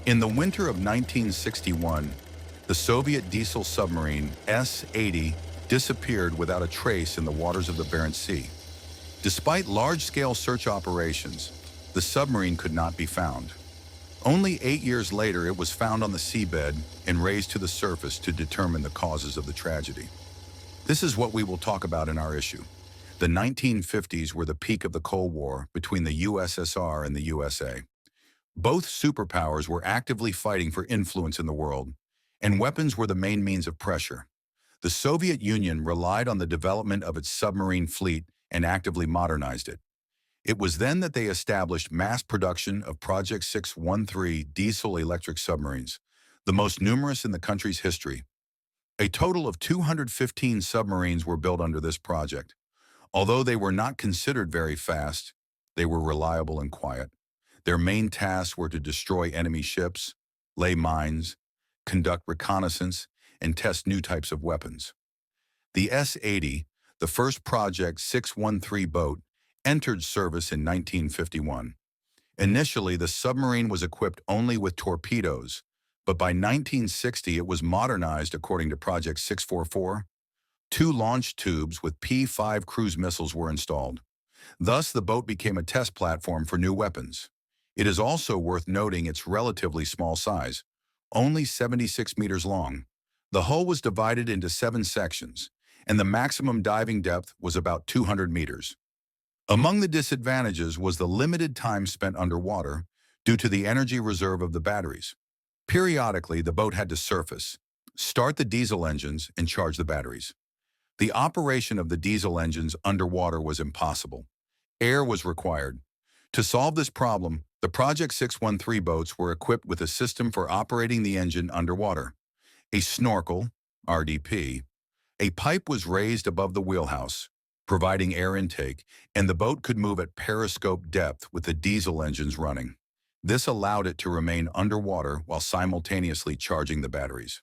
In the winter of 1961, the Soviet diesel submarine S-80 disappeared without a trace in the waters of the Barents Sea. Despite large-scale search operations, the submarine could not be found. Only 8 years later, it was found on the seabed and raised to the surface to determine the causes of the tragedy. This is what we will talk about in our issue. The 1950s were the peak of the Cold War between the USSR and the USA. Both superpowers were actively fighting for influence in the world, and weapons were the main means of pressure. The Soviet Union relied on the development of its submarine fleet and actively modernized it. It was then that they established mass production of Project 613 diesel-electric submarines, the most numerous in the country's history. A total of 215 submarines were built under this project. Although they were not considered very fast, they were reliable and quiet. Their main tasks were to destroy enemy ships, lay mines, conduct reconnaissance, and test new types of weapons. The S-80, the first Project 613 boat, entered service in 1951. Initially, the submarine was equipped only with torpedoes, but by 1960 it was modernized according to Project 644. Two launch tubes with P-5 cruise missiles were installed. Thus, the boat became a test platform for new weapons. It is also worth noting its relatively small size, only 76 meters long. The hull was divided into 7 sections, and the maximum diving depth was about 200 meters. Among the disadvantages was the limited time spent underwater due to the energy reserve of the batteries. Periodically, the boat had to surface, start the diesel engines, and charge the batteries. The operation of the diesel engines underwater was impossible. Air was required. To solve this problem, the Project 613 boats were equipped with a system for operating the engine underwater. A snorkel, RDP, a pipe was raised above the wheelhouse, providing air intake, and the boat could move at periscope depth with the diesel engines running. This allowed it to remain underwater while simultaneously charging the batteries.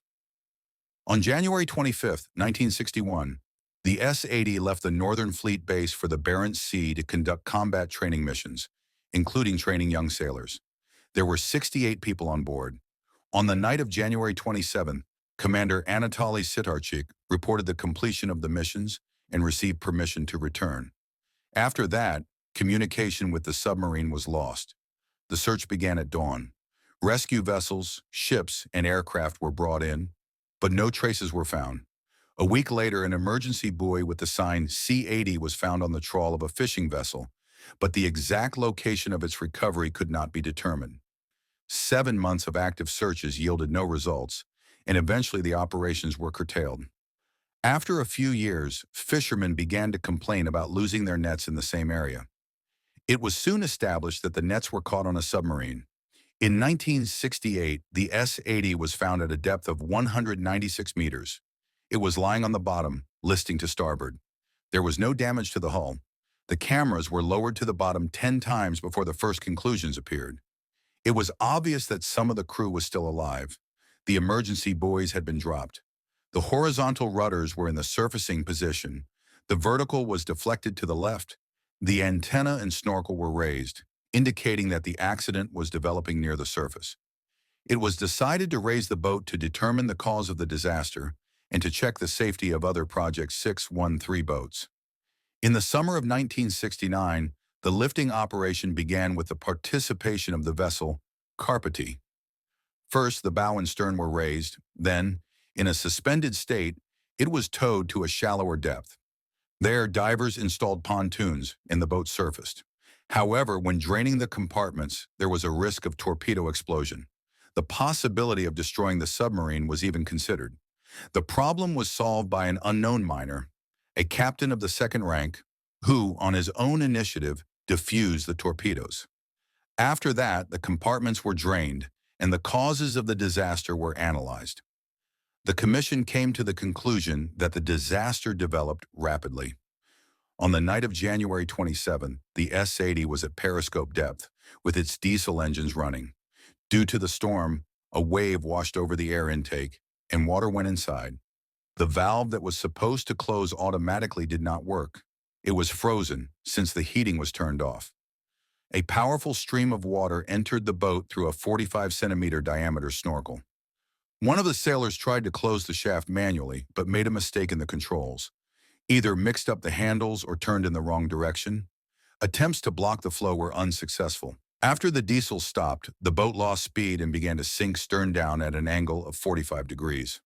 On January 25, 1961, the S-80 left the Northern Fleet base for the Barents Sea to conduct combat training missions, including training young sailors. There were 68 people on board. On the night of January 27, Commander Anatoly Sitarchik reported the completion of the missions and received permission to return. After that, communication with the submarine was lost. The search began at dawn. Rescue vessels, ships, and aircraft were brought in, but no traces were found. A week later, an emergency buoy with the sign C-80 was found on the trawl of a fishing vessel, but the exact location of its recovery could not be determined. 7 months of active searches yielded no results, and eventually the operations were curtailed. After a few years, fishermen began to complain about losing their nets in the same area. It was soon established that the nets were caught on a submarine. In 1968, the S-80 was found at a depth of 196 meters. It was lying on the bottom, listing to starboard. There was no damage to the hull. The cameras were lowered to the bottom 10 times before the first conclusions appeared. It was obvious that some of the crew was still alive. The emergency buoys had been dropped. The horizontal rudders were in the surfacing position. The vertical was deflected to the left. The antenna and snorkel were raised, indicating that the accident was developing near the surface. It was decided to raise the boat to determine the cause of the disaster and to check the safety of other Project 613 boats. In the summer of 1969, the lifting operation began with the participation of the vessel Carpathia. First, the bow and stern were raised. Then, in a suspended state, it was towed to a shallower depth. There, divers installed pontoons, and the boat surfaced. However, when draining the compartments, there was a risk of torpedo explosion. The possibility of destroying the submarine was even considered. The problem was solved by an unknown miner, a captain of the second rank, who, on his own initiative, defused the torpedoes. After that, the compartments were drained, and the causes of the disaster were analyzed. The commission came to the conclusion that the disaster developed rapidly. On the night of January 27, the S-80 was at periscope depth, with its diesel engines running. Due to the storm, a wave washed over the air intake, and water went inside. The valve that was supposed to close automatically did not work. It was frozen since the heating was turned off. A powerful stream of water entered the boat through a 45-centimeter diameter snorkel. One of the sailors tried to close the shaft manually, but made a mistake in the controls. Either mixed up the handles or turned in the wrong direction. Attempts to block the flow were unsuccessful. After the diesel stopped, the boat lost speed and began to sink stern down at an angle of 45 degrees.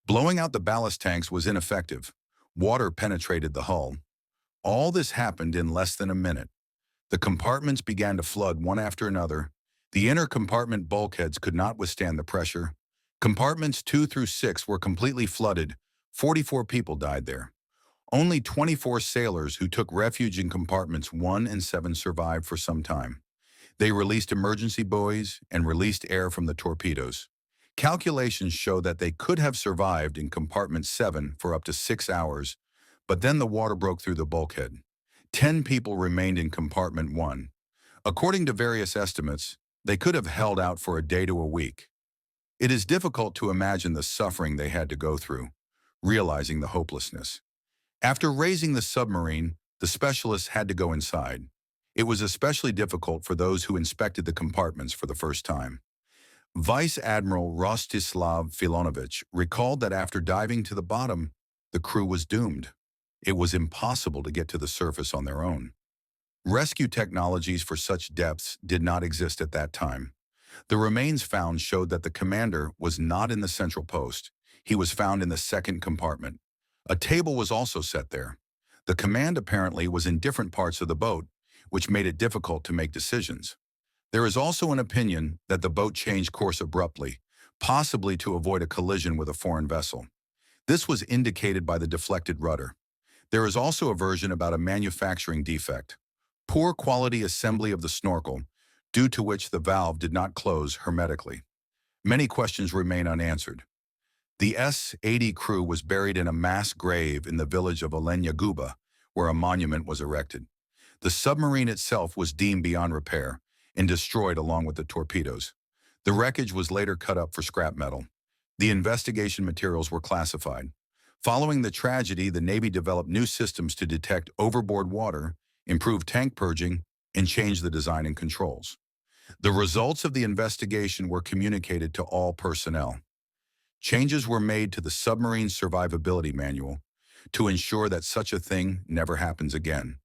Blowing out the ballast tanks was ineffective. Water penetrated the hull. All this happened in less than a minute. The compartments began to flood one after another. The inner compartment bulkheads could not withstand the pressure. Compartments 2 through 6 were completely flooded. 44 people died there. Only 24 sailors who took refuge in compartments 1 and 7 survived for some time. They released emergency buoys and released air from the torpedoes. Calculations show that they could have survived in compartment 7 for up to 6 hours, but then the water broke through the bulkhead. 10 people remained in compartment 1. According to various estimates, they could have held out for a day to a week. It is difficult to imagine the suffering they had to go through, realizing the hopelessness. After raising the submarine, the specialists had to go inside. It was especially difficult for those who inspected the compartments for the first time. Vice Admiral Rostislav Filonovich recalled that after diving to the bottom, the crew was doomed. It was impossible to get to the surface on their own. Rescue technologies for such depths did not exist at that time. The remains found showed that the commander was not in the central post. He was found in the second compartment. A table was also set there. The command apparently was in different parts of the boat, which made it difficult to make decisions. There is also an opinion that the boat changed course abruptly, possibly to avoid a collision with a foreign vessel. This was indicated by the deflected rudder. There is also a version about a manufacturing defect, poor quality assembly of the snorkel, due to which the valve did not close hermetically. Many questions remain unanswered. The S-80 crew was buried in a mass grave in the village of Olenya Guba, where a monument was erected. The submarine itself was deemed beyond repair and destroyed along with the torpedoes. The wreckage was later cut up for scrap metal. The investigation materials were classified. Following the tragedy, the Navy developed new systems to detect overboard water, improve tank purging, and change the design and controls. The results of the investigation were communicated to all personnel. Changes were made to the submarine survivability manual to ensure that such a thing never happens again.